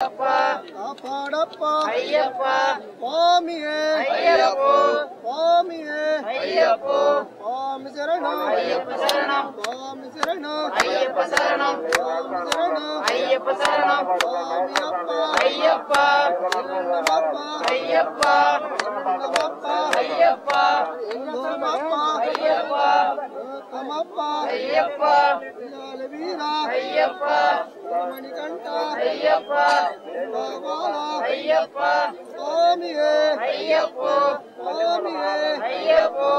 காப்பாடப்பா ஐயப்பா சுவாமியே ஐயப்போ சுவாமியே ஐயப்போ சுவாமி சரணம் ஐயப்ப சரணம் சுவாமி சரணம் ஐயப்ப சரணம் சுவாமி சரணம் ஐயப்ப சரணம் சுவாமி அப்பா ஐயப்பா அப்பா ஐயப்பா அப்பா ஐயப்பா அப்பா ஐயப்பா அம்மப்பா ஐயப்பா வீரா ஐயப்பா மணிகண்டா ஐயப்பா பாபாலா ஐயப்பா சுவாமியே ஐயப்போ சுவாமியே ஐயப்போ